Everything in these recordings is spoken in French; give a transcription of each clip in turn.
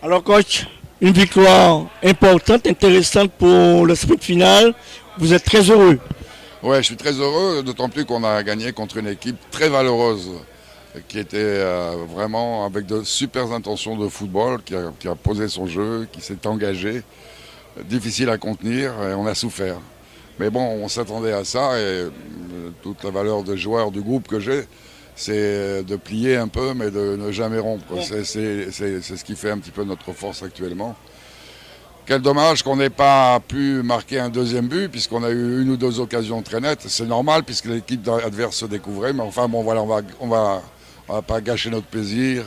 Alors coach, une victoire importante, intéressante pour le sprint final. Vous êtes très heureux. Ouais, je suis très heureux, d'autant plus qu'on a gagné contre une équipe très valeureuse, qui était vraiment avec de super intentions de football, qui a posé son jeu, qui s'est engagé. Difficile à contenir et on a souffert. Mais bon, on s'attendait à ça et toute la valeur de joueur du groupe que j'ai, c'est de plier un peu mais de ne jamais rompre. C'est ce qui fait un petit peu notre force actuellement. Quel dommage qu'on n'ait pas pu marquer un deuxième but puisqu'on a eu une ou deux occasions très nettes. C'est normal puisque l'équipe adverse se découvrait. Mais enfin bon voilà, on va pas gâcher notre plaisir.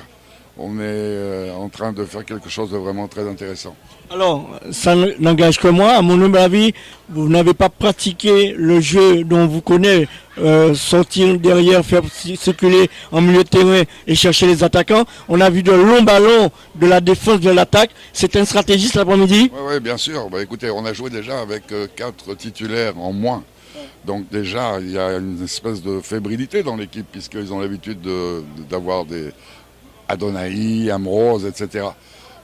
On est en train de faire quelque chose de vraiment très intéressant. Alors, ça n'engage que moi. À mon humble avis, vous n'avez pas pratiqué le jeu dont vous connaissez, sortir derrière, faire circuler en milieu de terrain et chercher les attaquants. On a vu de longs ballons de la défense de l'attaque. C'est une stratégie cet après-midi? Oui, bien sûr. Écoutez, on a joué déjà avec 4 titulaires en moins. Donc déjà, il y a une espèce de fébrilité dans l'équipe puisqu'ils ont l'habitude d'avoir des Adonai, Amrose, etc.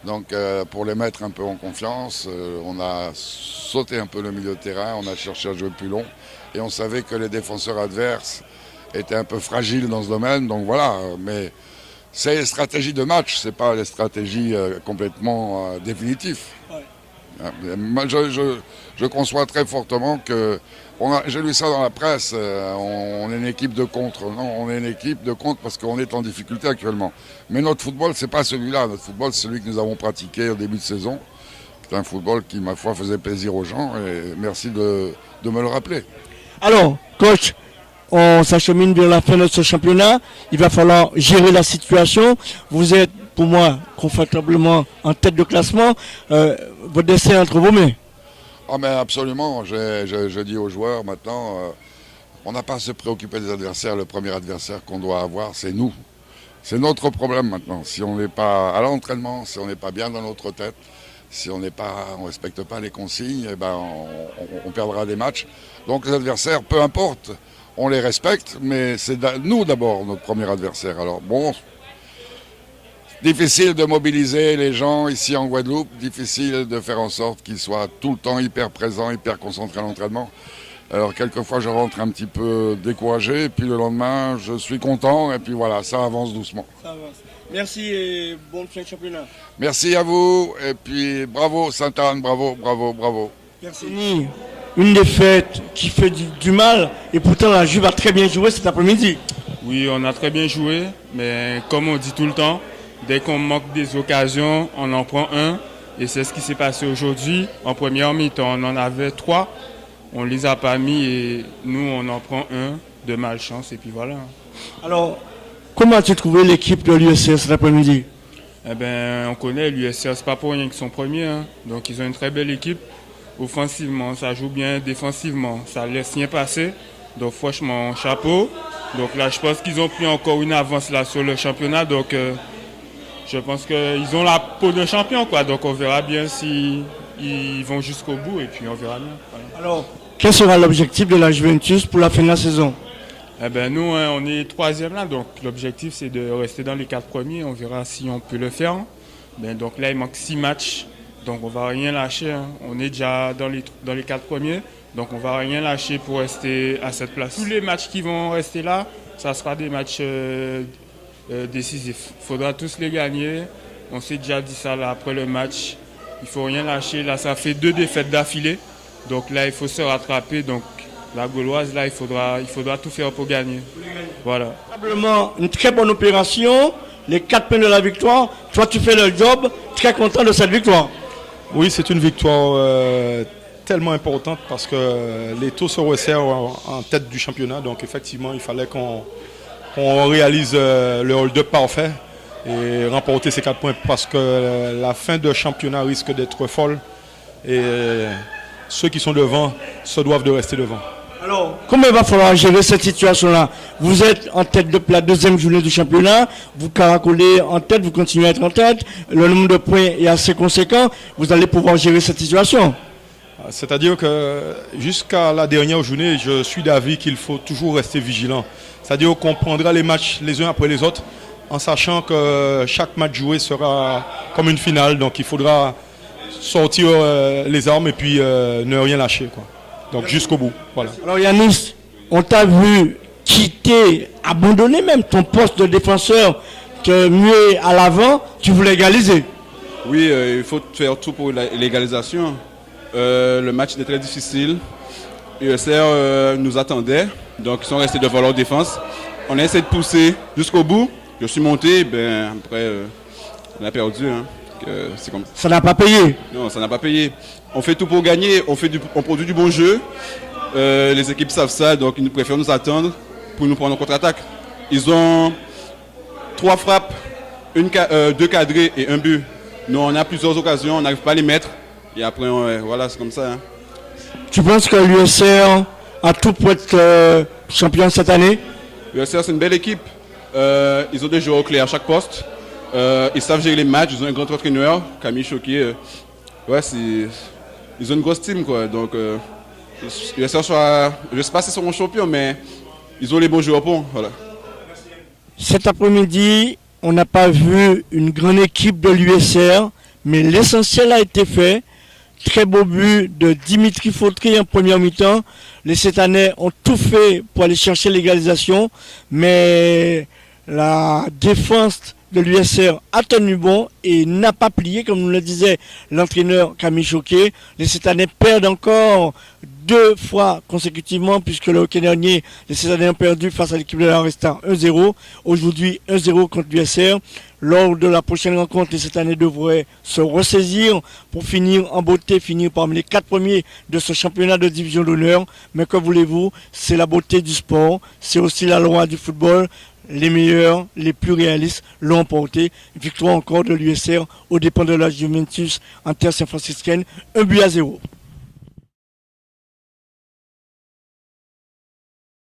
Donc pour les mettre un peu en confiance, on a sauté un peu le milieu de terrain, on a cherché à jouer plus long et on savait que les défenseurs adverses étaient un peu fragiles dans ce domaine. Donc voilà, mais c'est les stratégies de match, c'est pas les stratégies complètement définitives. Ouais. Je conçois très fortement que, j'ai lu ça dans la presse, on est une équipe de contre. Non, on est une équipe de contre parce qu'on est en difficulté actuellement. Mais notre football, c'est pas celui-là. Notre football, c'est celui que nous avons pratiqué au début de saison. C'est un football qui, ma foi, faisait plaisir aux gens. Et merci de me le rappeler. Alors, coach, on s'achemine vers la fin de ce championnat. Il va falloir gérer la situation. Vous êtes, pour moi, confortablement en tête de classement. Votre destin est entre vos mains. Ah mais absolument, je dis aux joueurs maintenant, on n'a pas à se préoccuper des adversaires. Le premier adversaire qu'on doit avoir, c'est nous. C'est notre problème maintenant. Si on n'est pas à l'entraînement, si on n'est pas bien dans notre tête, si on ne respecte pas les consignes, eh ben on perdra des matchs. Donc les adversaires, peu importe, on les respecte, mais c'est nous d'abord notre premier adversaire. Alors bon, difficile de mobiliser les gens ici en Guadeloupe, difficile de faire en sorte qu'ils soient tout le temps hyper présents, hyper concentrés à l'entraînement. Alors quelquefois je rentre un petit peu découragé, et puis le lendemain je suis content, et puis voilà, ça avance doucement. Ça avance. Merci et bonne fin de championnat. Merci à vous, et puis bravo Sainte-Anne, bravo, bravo, bravo. Merci. Une défaite qui fait du mal, et pourtant la Juve a très bien joué cet après-midi. Oui, on a très bien joué, mais comme on dit tout le temps, dès qu'on manque des occasions, on en prend un. Et c'est ce qui s'est passé aujourd'hui. En première mi-temps, on en avait 3. On ne les a pas mis et nous, on en prend un de malchance. Et puis voilà. Alors, comment as-tu trouvé l'équipe de l'USR cet après-midi? Eh bien, on connaît l'USR, c'est pas pour rien qu'ils sont premiers. Hein. Donc, ils ont une très belle équipe. Offensivement, ça joue bien. Défensivement, ça laisse rien passer. Donc, franchement, chapeau. Donc là, je pense qu'ils ont pris encore une avance là sur le championnat. Donc, je pense qu'ils ont la peau de champion, quoi. Donc on verra bien s'ils vont jusqu'au bout et puis on verra bien. Voilà. Alors, quel sera l'objectif de la Juventus pour la fin de la saison? Eh ben, nous, hein, on est 3e là, donc l'objectif c'est de rester dans les 4 premiers. On verra si on peut le faire. Ben, donc là, il manque 6 matchs, donc on va rien lâcher. Hein. On est déjà dans les 4 premiers, donc on va rien lâcher pour rester à cette place. Tous les matchs qui vont rester là, ça sera des matchs décisif. Il faudra tous les gagner. On s'est déjà dit ça là après le match. Il ne faut rien lâcher. Là, ça fait 2 défaites d'affilée. Donc là, il faut se rattraper. Donc la Gauloise, là, il faudra tout faire pour gagner. Voilà. Probablement une très bonne opération. Les 4 points de la victoire. Toi, tu fais le job. Très content de cette victoire. Oui, c'est une victoire tellement importante parce que les taux se resserrent en tête du championnat. Donc effectivement, il fallait qu'on réalise le hold-up parfait et remporter ces 4 points parce que la fin de championnat risque d'être folle et ceux qui sont devant se doivent de rester devant. Alors, comment il va falloir gérer cette situation-là? Vous êtes en tête de la 2e journée du championnat, vous caracolez en tête, vous continuez à être en tête, le nombre de points est assez conséquent, vous allez pouvoir gérer cette situation? C'est-à-dire que jusqu'à la dernière journée, je suis d'avis qu'il faut toujours rester vigilant. C'est-à-dire qu'on prendra les matchs les uns après les autres, en sachant que chaque match joué sera comme une finale. Donc il faudra sortir les armes et puis ne rien lâcher, quoi. Donc jusqu'au bout. Voilà. Alors Yanis, on t'a vu quitter, abandonner même ton poste de défenseur, te muer à l'avant, tu voulais égaliser. Oui, il faut faire tout pour l'égalisation. Le match était très difficile. USR nous attendait, donc ils sont restés devant leur défense. On a essayé de pousser jusqu'au bout. Je suis monté, après on a perdu. Hein. C'est comme... Ça n'a pas payé. Non, ça n'a pas payé. On fait tout pour gagner, on produit du bon jeu. Les équipes savent ça, donc ils préfèrent nous attendre pour nous prendre en contre-attaque. Ils ont 3 frappes, 2 cadrés et 1 but. Nous, on a plusieurs occasions, on n'arrive pas à les mettre. Et après, voilà, c'est comme ça. Hein. Tu penses que l'USR a tout pour être champion cette année? L'USR, c'est une belle équipe. Ils ont des joueurs clés à chaque poste. Ils savent gérer les matchs. Ils ont un grand entraîneur, Camille Choquet. Ouais, ils ont une grosse team, quoi. Donc, l'USR, je ne sais pas si c'est mon champion, mais ils ont les bons joueurs pour. Voilà. Cet après-midi, on n'a pas vu une grande équipe de l'USR, mais l'essentiel a été fait. Très beau but de Dimitri Fautry en première mi-temps. Les Sétanais ont tout fait pour aller chercher l'égalisation, mais la défense de l'USR a tenu bon et n'a pas plié, comme nous le disait l'entraîneur Camille Choquet. Les Sétanais perdent encore 2 fois consécutivement, puisque le week-end dernier, les Sétanais ont perdu face à l'équipe de la Resta 1-0. Aujourd'hui, 1-0 contre l'USR. Lors de la prochaine rencontre, les Sétanais devraient se ressaisir pour finir en beauté, finir parmi les 4 premiers de ce championnat de division d'honneur. Mais que voulez-vous, c'est la beauté du sport, c'est aussi la loi du football. Les meilleurs, les plus réalistes l'ont emporté. Victoire encore de l'USR aux dépens de la Juventus en terre saint-franciscaine, 1-0.